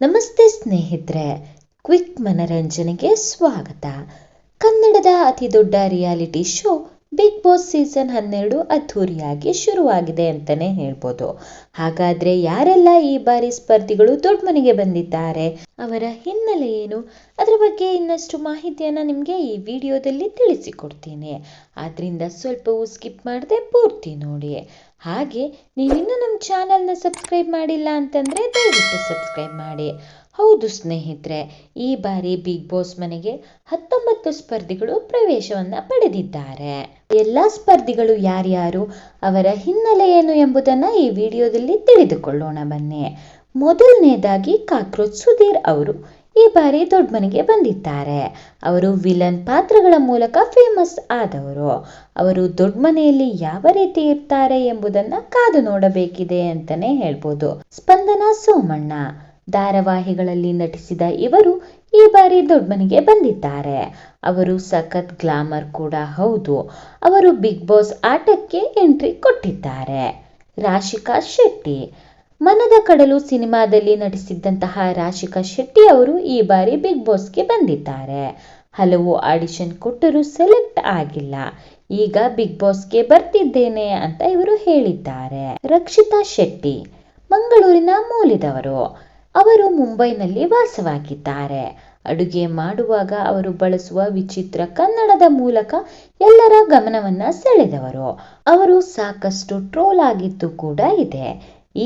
ನಮಸ್ತೆ ಸ್ನೇಹಿತರೆ, ಕ್ವಿಕ್ ಮನರಂಜನೆಗೆ ಸ್ವಾಗತ. ಕನ್ನಡದ ಅತಿ ದೊಡ್ಡ reality show Bigg Boss season 12 ಅದ್ಧೂರಿಯಾಗಿ ಶುರುವಾಗಿದೆ ಅಂತಾನೆ ಹೇಳ್ಬೋದು. ಹಾಗಾದ್ರೆ ಯಾರೆಲ್ಲ ಈ ಬಾರಿ ಸ್ಪರ್ಧಿಗಳು ದೊಡ್ಡ ಮನೆಗೆ ಬಂದಿದ್ದಾರೆ, ಅವರ ಹಿನ್ನೆಲೆ ಏನು, ಅದರ ಬಗ್ಗೆ ಇನ್ನಷ್ಟು ಮಾಹಿತಿಯನ್ನ ನಿಮಗೆ ಈ ವಿಡಿಯೋದಲ್ಲಿ ತಿಳಿಸಿಕೊಡ್ತೀನಿ. ಆದ್ರಿಂದ ಸ್ವಲ್ಪವೂ ಸ್ಕಿಪ್ ಮಾಡದೆ ಪೂರ್ತಿ ನೋಡಿ. ಹಾಗೆ ನೀವಿನ್ನೂ ನಮ್ಮ ಚಾನಲ್ನ ಸಬ್ಸ್ಕ್ರೈಬ್ ಮಾಡಿಲ್ಲ ಅಂತಂದ್ರೆ ದಯವಿಟ್ಟು ಸಬ್ಸ್ಕ್ರೈಬ್ ಮಾಡಿ. ಹೌದು ಸ್ನೇಹಿತರೆ, ಈ ಬಾರಿ ಬಿಗ್ ಬಾಸ್ ಮನೆಗೆ 19 ಸ್ಪರ್ಧಿಗಳು ಪ್ರವೇಶವನ್ನ ಪಡೆದಿದ್ದಾರೆ. ಎಲ್ಲ ಸ್ಪರ್ಧಿಗಳು ಯಾರ್ಯಾರು, ಅವರ ಹಿನ್ನೆಲೆ ಏನು ಎಂಬುದನ್ನ ಈ ವಿಡಿಯೋದಲ್ಲಿ ತಿಳಿದುಕೊಳ್ಳೋಣ ಬನ್ನಿ. ಮೊದಲನೇದಾಗಿ ಕಾಕ್ರೋಚ್ ಸುಧೀರ್ ಅವರು ಈ ಬಾರಿ ದೊಡ್ಡ ಮನೆಗೆ ಬಂದಿದ್ದಾರೆ. ಅವರು ವಿಲನ್ ಪಾತ್ರಗಳ ಮೂಲಕ ಫೇಮಸ್ ಆದವರು. ಅವರು ದೊಡ್ಡ ಮನೆಯಲ್ಲಿ ಯಾವ ರೀತಿ ಇರ್ತಾರೆ ಎಂಬುದನ್ನ ಕಾದು ನೋಡಬೇಕಿದೆ ಅಂತಾನೆ ಹೇಳ್ಬೋದು. ಸ್ಪಂದನಾ ಸೋಮಣ್ಣ ಧಾರಾವಾಹಿಗಳಲ್ಲಿ ನಟಿಸಿದ ಇವರು ಈ ಬಾರಿ ದೊಡ್ಡ ಮನೆಗೆ ಬಂದಿದ್ದಾರೆ. ಅವರು ಸಖತ್ ಗ್ಲಾಮರ್ ಕೂಡ ಹೌದು. ಅವರು ಬಿಗ್ ಬಾಸ್ ಆಟಕ್ಕೆ ಎಂಟ್ರಿ ಕೊಟ್ಟಿದ್ದಾರೆ. ರಾಶಿಕಾ ಶೆಟ್ಟಿ ಮನದ ಕಡಲು ಸಿನಿಮಾದಲ್ಲಿ ನಟಿಸಿದ್ದಂತಹ ರಾಶಿಕಾ ಶೆಟ್ಟಿ ಅವರು ಈ ಬಾರಿ ಬಿಗ್ ಬಾಸ್ಗೆ ಬಂದಿದ್ದಾರೆ. ಹಲವು ಆಡಿಷನ್ ಕೊಟ್ಟರೂ ಸೆಲೆಕ್ಟ್ ಆಗಿಲ್ಲ. ಈಗ ಬಿಗ್ ಬಾಸ್ಗೆ ಬರ್ತಿದ್ದೇನೆ ಅಂತ ಇವರು ಹೇಳಿದ್ದಾರೆ. ರಕ್ಷಿತಾ ಶೆಟ್ಟಿ ಮಂಗಳೂರಿನ ಮೂಲದವರು. ಅವರು ಮುಂಬೈನಲ್ಲಿ ವಾಸವಾಗಿದ್ದಾರೆ. ಅಡುಗೆ ಮಾಡುವಾಗ ಅವರು ಬಳಸುವ ವಿಚಿತ್ರ ಕನ್ನಡದ ಮೂಲಕ ಎಲ್ಲರ ಗಮನವನ್ನ ಸೆಳೆದವರು. ಅವರು ಸಾಕಷ್ಟು ಟ್ರೋಲ್ ಆಗಿದ್ದು ಕೂಡ ಇದೆ.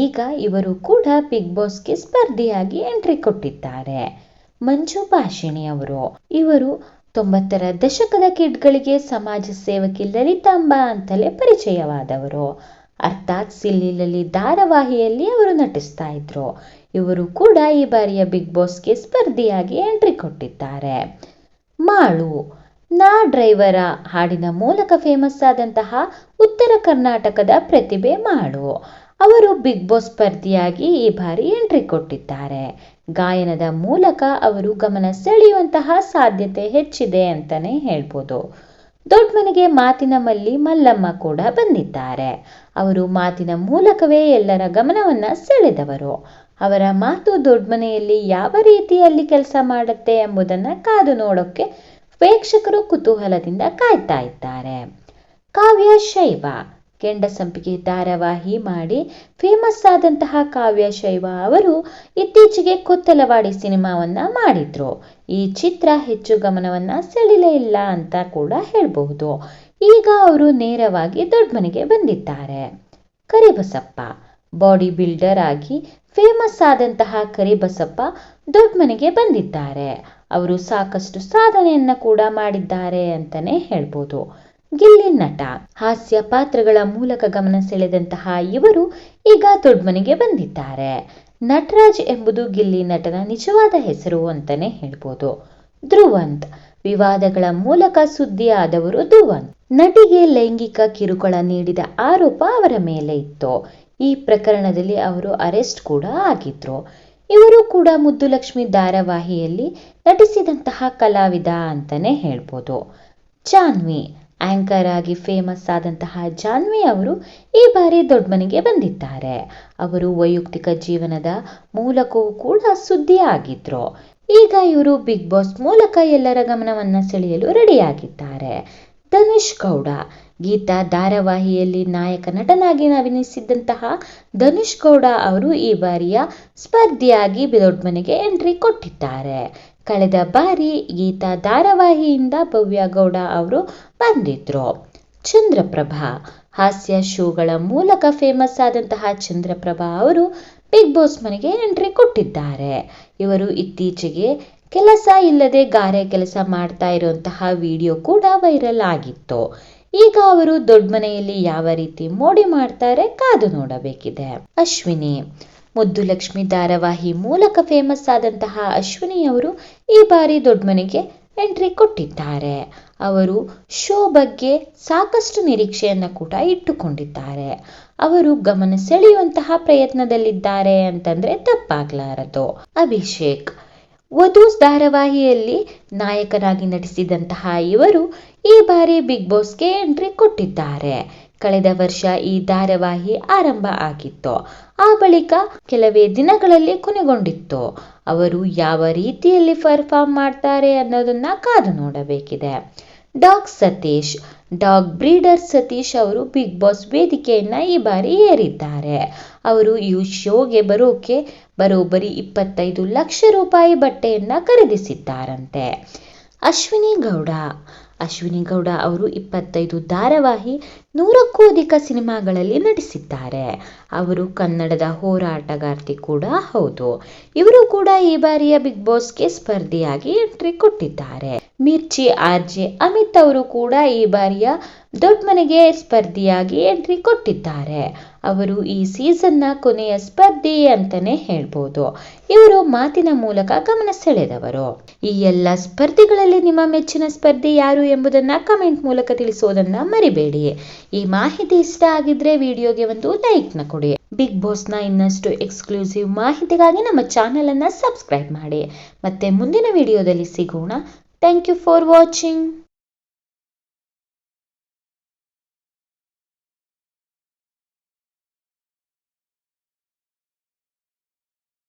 ಈಗ ಇವರು ಕೂಡ ಬಿಗ್ ಬಾಸ್ಗೆ ಸ್ಪರ್ಧಿಯಾಗಿ ಎಂಟ್ರಿ ಕೊಟ್ಟಿದ್ದಾರೆ. ಮಂಜು ಭಾಷಿಣಿ ಅವರು ಇವರು 90ರ ದಶಕದ ಕಿಡ್ಗಳಿಗೆ ಸಮಾಜ ಸೇವಕಿ ಲಲಿತಾಂಬ ಅಂತಲೇ ಪರಿಚಯವಾದವರು. ಅರ್ಥಾತ್ ಸಿಲ್ಲಿಲಲ್ಲಿ ಧಾರಾವಾಹಿಯಲ್ಲಿ ಅವರು ನಟಿಸ್ತಾ ಇದ್ರು. ಇವರು ಕೂಡ ಈ ಬಾರಿಯ ಬಿಗ್ ಬಾಸ್ಗೆ ಸ್ಪರ್ಧಿಯಾಗಿ ಎಂಟ್ರಿ ಕೊಟ್ಟಿದ್ದಾರೆ. ಮಾಳು ನಾ ಡ್ರೈವರ ಹಾಡಿನ ಮೂಲಕ ಫೇಮಸ್ ಆದಂತಹ ಉತ್ತರ ಕರ್ನಾಟಕದ ಪ್ರತಿಭೆ ಮಾಳು. ಅವರು ಬಿಗ್ ಬಾಸ್ ಸ್ಪರ್ಧಿಯಾಗಿ ಈ ಬಾರಿ ಎಂಟ್ರಿ ಕೊಟ್ಟಿದ್ದಾರೆ. ಗಾಯನದ ಮೂಲಕ ಅವರು ಗಮನ ಸೆಳೆಯುವಂತಹ ಸಾಧ್ಯತೆ ಹೆಚ್ಚಿದೆ ಅಂತಾನೆ ಹೇಳ್ಬೋದು. ದೊಡ್ಡ ಮನೆಗೆ ಮಾತಿನ ಮಲ್ಲಿ ಮಲ್ಲಮ್ಮ ಕೂಡ ಬಂದಿದ್ದಾರೆ. ಅವರು ಮಾತಿನ ಮೂಲಕವೇ ಎಲ್ಲರ ಗಮನವನ್ನ ಸೆಳೆದವರು. ಅವರ ಮಾತು ದೊಡ್ಡ ಮನೆಯಲ್ಲಿ ಯಾವ ರೀತಿಯಲ್ಲಿ ಕೆಲಸ ಮಾಡುತ್ತೆ ಎಂಬುದನ್ನ ಕಾದು ನೋಡೋಕೆ ಪ್ರೇಕ್ಷಕರು ಕುತೂಹಲದಿಂದ ಕಾಯ್ತಾ ಇದ್ದಾರೆ. ಕಾವ್ಯ ಶೈವ ಕೆಂಡಸಂಪಿಗೆ ಧಾರಾವಾಹಿ ಮಾಡಿ ಫೇಮಸ್ ಆದಂತಹ ಕಾವ್ಯ ಶೈವ ಅವರು ಇತ್ತೀಚೆಗೆ ಕೊತ್ತಲವಾಡಿ ಸಿನಿಮಾವನ್ನ ಮಾಡಿದ್ರು. ಈ ಚಿತ್ರ ಹೆಚ್ಚು ಗಮನವನ್ನ ಸೆಳೆಯಲೇ ಇಲ್ಲ ಅಂತ ಕೂಡ ಹೇಳಬಹುದು. ಈಗ ಅವರು ನೇರವಾಗಿ ದೊಡ್ಡ ಮನೆಗೆ ಬಂದಿದ್ದಾರೆ. ಕರಿಬಸಪ್ಪ ಬಾಡಿ ಬಿಲ್ಡರ್ ಆಗಿ ಫೇಮಸ್ ಆದಂತಹ ಕರಿಬಸಪ್ಪ ದೊಡ್ಡ ಮನೆಗೆ ಬಂದಿದ್ದಾರೆ. ಅವರು ಸಾಕಷ್ಟು ಸಾಧನೆಯನ್ನ ಕೂಡ ಮಾಡಿದ್ದಾರೆ ಅಂತಾನೆ ಹೇಳ್ಬೋದು. ಗಿಲ್ಲಿ ನಟ ಹಾಸ್ಯ ಪಾತ್ರಗಳ ಮೂಲಕ ಗಮನ ಸೆಳೆದಂತಹ ಇವರು ಈಗ ದೊಡ್ಡ ಮನೆಗೆ ಬಂದಿದ್ದಾರೆ. ನಟರಾಜ್ ಎಂಬುದು ಗಿಲ್ಲಿ ನಟನ ನಿಜವಾದ ಹೆಸರು ಅಂತಾನೆ ಹೇಳ್ಬೋದು. ಧ್ರುವಂತ್ ವಿವಾದಗಳ ಮೂಲಕ ಸುದ್ದಿ ಆದವರು ಧ್ರುವಂತ್. ನಟಿಗೆ ಲೈಂಗಿಕ ಕಿರುಕುಳ ನೀಡಿದ ಆರೋಪ ಅವರ ಮೇಲೆ ಇತ್ತು. ಈ ಪ್ರಕರಣದಲ್ಲಿ ಅವರು ಅರೆಸ್ಟ್ ಕೂಡ ಆಗಿದ್ರು. ಇವರು ಕೂಡ ಮುದ್ದುಲಕ್ಷ್ಮಿ ಧಾರಾವಾಹಿಯಲ್ಲಿ ನಟಿಸಿದಂತಹ ಕಲಾವಿದ ಅಂತಾನೆ ಹೇಳ್ಬೋದು. ಜಾನ್ವಿ ಆಂಕರ್ ಆಗಿ ಫೇಮಸ್ ಆದಂತಹ ಜಾನ್ವಿ ಅವರು ಈ ಬಾರಿ ದೊಡ್ಡ ಮನೆಗೆ ಬಂದಿದ್ದಾರೆ. ಅವರು ವೈಯಕ್ತಿಕ ಜೀವನದ ಮೂಲಕವೂ ಕೂಡ ಸುದ್ದಿ ಆಗಿದ್ರು. ಈಗ ಇವರು ಬಿಗ್ ಬಾಸ್ ಮೂಲಕ ಎಲ್ಲರ ಗಮನವನ್ನ ಸೆಳೆಯಲು ರೆಡಿಯಾಗಿದ್ದಾರೆ. ಧನುಷ್ ಗೌಡ ಗೀತಾ ಧಾರಾವಾಹಿಯಲ್ಲಿ ನಾಯಕ ನಟನಾಗಿ ಅಭಿನಯಿಸಿದ್ದಂತಹ ಧನುಷ್ ಗೌಡ ಅವರು ಈ ಬಾರಿಯ ಸ್ಪರ್ಧಿಯಾಗಿ ದೊಡ್ಡ ಮನೆಗೆ ಎಂಟ್ರಿ ಕೊಟ್ಟಿದ್ದಾರೆ. ಕಳೆದ ಬಾರಿ ಗೀತಾ ಧಾರಾವಾಹಿಯಿಂದ ಭವ್ಯ ಗೌಡ ಅವರು ಬಂದಿದ್ರು. ಚಂದ್ರಪ್ರಭಾ ಹಾಸ್ಯ ಶೋಗಳ ಮೂಲಕ ಫೇಮಸ್ ಆದಂತಹ ಚಂದ್ರಪ್ರಭಾ ಅವರು ಬಿಗ್ ಬಾಸ್ ಮನೆಗೆ ಎಂಟ್ರಿ ಕೊಟ್ಟಿದ್ದಾರೆ. ಇವರು ಇತ್ತೀಚೆಗೆ ಕೆಲಸ ಇಲ್ಲದೆ ಗಾರೆ ಕೆಲಸ ಮಾಡ್ತಾ ಇರುವಂತಹ ವಿಡಿಯೋ ಕೂಡ ವೈರಲ್ ಆಗಿತ್ತು. ಈಗ ಅವರು ದೊಡ್ಡ ಮನೆಯಲ್ಲಿ ಯಾವ ರೀತಿ ಮೋಡಿ ಮಾಡ್ತಾರೆ ಕಾದು ನೋಡಬೇಕಿದೆ. ಅಶ್ವಿನಿ ಮುದ್ದುಲಕ್ಷ್ಮಿ ಧಾರಾವಾಹಿ ಮೂಲಕ ಫೇಮಸ್ ಆದಂತಹ ಅಶ್ವಿನಿ ಅವರು ಈ ಬಾರಿ ದೊಡ್ಡ ಮನೆಗೆ ಎಂಟ್ರಿ ಕೊಟ್ಟಿದ್ದಾರೆ. ಅವರು ಶೋ ಬಗ್ಗೆ ಸಾಕಷ್ಟು ನಿರೀಕ್ಷೆಯನ್ನ ಕೂಡ ಇಟ್ಟುಕೊಂಡಿದ್ದಾರೆ. ಅವರು ಗಮನ ಸೆಳೆಯುವಂತಹ ಪ್ರಯತ್ನದಲ್ಲಿದ್ದಾರೆ ಅಂತಂದ್ರೆ ತಪ್ಪಾಗ್ಲಾರದು. ಅಭಿಷೇಕ್ ವಧು ಧಾರಾವಾಹಿಯಲ್ಲಿ ನಾಯಕನಾಗಿ ನಟಿಸಿದಂತಹ ಇವರು ಈ ಬಾರಿ ಬಿಗ್ ಬಾಸ್ಗೆ ಎಂಟ್ರಿ ಕೊಟ್ಟಿದ್ದಾರೆ. ಕಳೆದ ವರ್ಷ ಈ ಧಾರಾವಾಹಿ ಆರಂಭ ಆಗಿತ್ತು. ಆ ಬಳಿಕ ಕೆಲವೇ ದಿನಗಳಲ್ಲಿ ಕೊನೆಗೊಂಡಿತ್ತು. ಅವರು ಯಾವ ರೀತಿಯಲ್ಲಿ ಪರ್ಫಾರ್ಮ್ ಮಾಡ್ತಾರೆ ಅನ್ನೋದನ್ನ ಕಾದು ನೋಡಬೇಕಿದೆ. ಡಾಗ್ ಬ್ರೀಡರ್ ಸತೀಶ್ ಅವರು ಬಿಗ್ ಬಾಸ್ ವೇದಿಕೆಯನ್ನ ಈ ಬಾರಿ ಏರಿದ್ದಾರೆ. ಅವರು ಈ ಶೋಗೆ ಬರೋಬ್ಬರಿ 25 ಲಕ್ಷ ರೂಪಾಯಿ ಬಟ್ಟೆಯನ್ನ ಖರೀದಿಸಿದ್ದಾರಂತೆ. ಅಶ್ವಿನಿ ಗೌಡ ಅವರು 25 ಧಾರಾವಾಹಿ, 100ಕ್ಕೂ ಅಧಿಕ ಸಿನಿಮಾಗಳಲ್ಲಿ ನಟಿಸಿದ್ದಾರೆ. ಅವರು ಕನ್ನಡದ ಹೋರಾಟಗಾರ್ತಿ ಕೂಡ ಹೌದು. ಇವರು ಕೂಡ ಈ ಬಾರಿಯ ಬಿಗ್ ಬಾಸ್ಗೆ ಸ್ಪರ್ಧಿಯಾಗಿ ಎಂಟ್ರಿ ಕೊಟ್ಟಿದ್ದಾರೆ. ಮಿರ್ಚಿ ಆರ್ಜೆ ಅಮಿತ್ ಅವರು ಕೂಡ ಈ ಬಾರಿಯ ದೊಡ್ಡ ಮನೆಗೆ ಸ್ಪರ್ಧಿಯಾಗಿ ಎಂಟ್ರಿ ಕೊಟ್ಟಿದ್ದಾರೆ. ಅವರು ಈ ಸೀಸನ್ನ ಕೊನೆಯ ಸ್ಪರ್ಧಿ ಅಂತಾನೆ ಹೇಳ್ಬೋದು. ಇವರು ಮಾತಿನ ಮೂಲಕ ಗಮನ ಸೆಳೆದವರು. ಈ ಎಲ್ಲ ಸ್ಪರ್ಧಿಗಳಲ್ಲಿ ನಿಮ್ಮ ಮೆಚ್ಚಿನ ಸ್ಪರ್ಧಿ ಯಾರು ಎಂಬುದನ್ನ ಕಮೆಂಟ್ ಮೂಲಕ ತಿಳಿಸೋದನ್ನ ಮರಿಬೇಡಿ. ಈ ಮಾಹಿತಿ ಇಷ್ಟ ಆಗಿದ್ರೆ ವಿಡಿಯೋಗೆ ಒಂದು ಲೈಕ್ ನ ಕೊಡಿ. ಬಿಗ್ ಬಾಸ್ನ ಇನ್ನಷ್ಟು ಎಕ್ಸ್ಕ್ಲೂಸಿವ್ ಮಾಹಿತಿಗಾಗಿ ನಮ್ಮ ಚಾನೆಲ್ ಅನ್ನ ಸಬ್ಸ್ಕ್ರೈಬ್ ಮಾಡಿ. ಮತ್ತೆ ಮುಂದಿನ ವಿಡಿಯೋದಲ್ಲಿ ಸಿಗೋಣ. Thank you for watching.